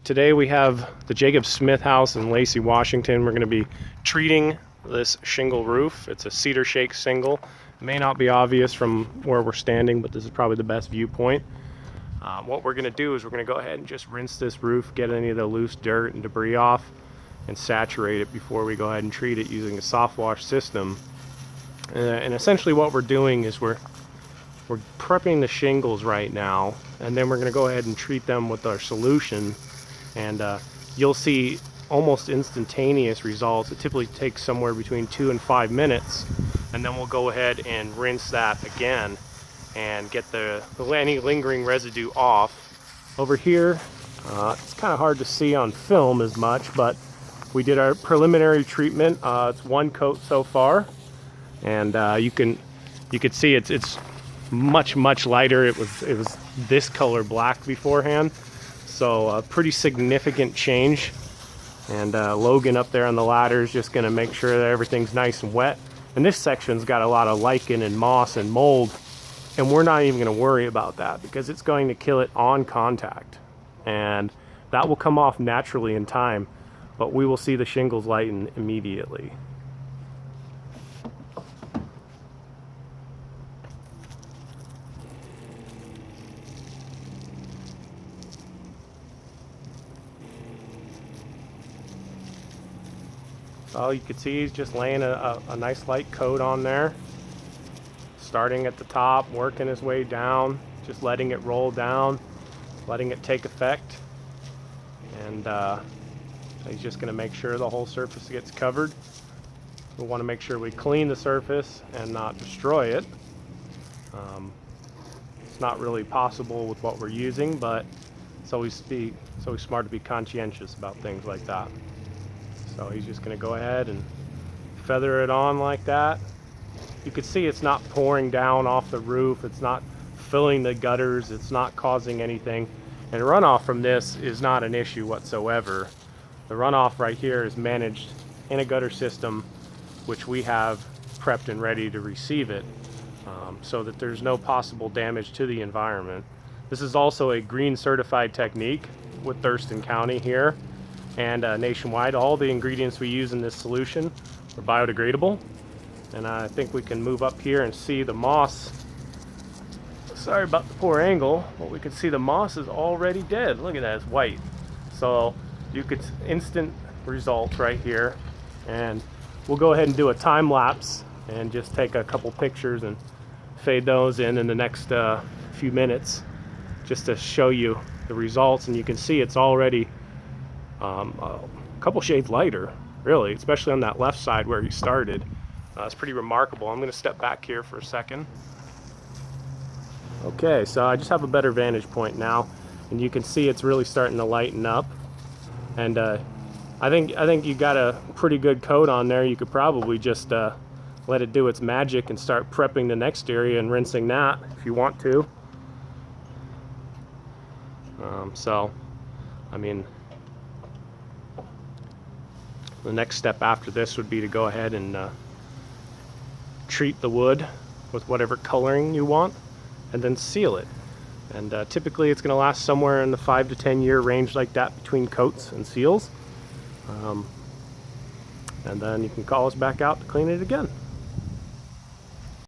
Today we have the Jacob Smith house in Lacey, Washington. We're going to be treating this shingle roof. It's a cedar shake shingle. It may not be obvious from where we're standing, but this is probably the best viewpoint. What we're going to do is we're going to go ahead and just rinse this roof, get any of the loose dirt and debris off, and saturate it before we go ahead and treat it using a Softwash system. And essentially what we're doing is we're prepping the shingles right now, and then we're going to go ahead and treat them with our solution. And you'll see almost instantaneous results. It typically takes somewhere between 2 and 5 minutes, and then we'll go ahead and rinse that again and get any lingering residue off. Over here, it's kind of hard to see on film as much, but we did our preliminary treatment. It's one coat so far, and you could see it's much lighter. It was this color black beforehand. So a pretty significant change. And Logan up there on the ladder is just going to make sure that everything's nice and wet. And this section's got a lot of lichen and moss and mold, and we're not even going to worry about that because it's going to kill it on contact. And that will come off naturally in time, but we will see the shingles lighten immediately. Oh, you can see he's just laying a nice light coat on there, starting at the top, working his way down, just letting it roll down, letting it take effect. And he's just going to make sure the whole surface gets covered. We want to make sure we clean the surface and not destroy it. It's not really possible with what we're using, but it's always smart to be conscientious about things like that. So he's just going to go ahead and feather it on like that. You can see it's not pouring down off the roof. It's not filling the gutters. It's not causing anything. And runoff from this is not an issue whatsoever. The runoff right here is managed in a gutter system, which we have prepped and ready to receive it, so that there's no possible damage to the environment. This is also a green certified technique with Thurston County here. And nationwide, all the ingredients we use in this solution are biodegradable. And I think we can move up here and see the moss. Sorry about the poor angle, but we can see the moss is already dead. Look at that, it's white. So you could instant results right here. And we'll go ahead and do a time lapse and just take a couple pictures and fade those in the next few minutes, just to show you the results. And you can see it's already a couple shades lighter, really, especially on that left side where he started. It's pretty remarkable. I'm going to step back here for a second. Okay, so I just have a better vantage point now, and you can see it's really starting to lighten up. And I think you got a pretty good coat on there. You could probably just let it do its magic and start prepping the next area and rinsing that if you want to. So, I mean, the next step after this would be to go ahead and treat the wood with whatever coloring you want and then seal it. And typically it's going to last somewhere in the 5 to 10 year range like that between coats and seals. And then you can call us back out to clean it again.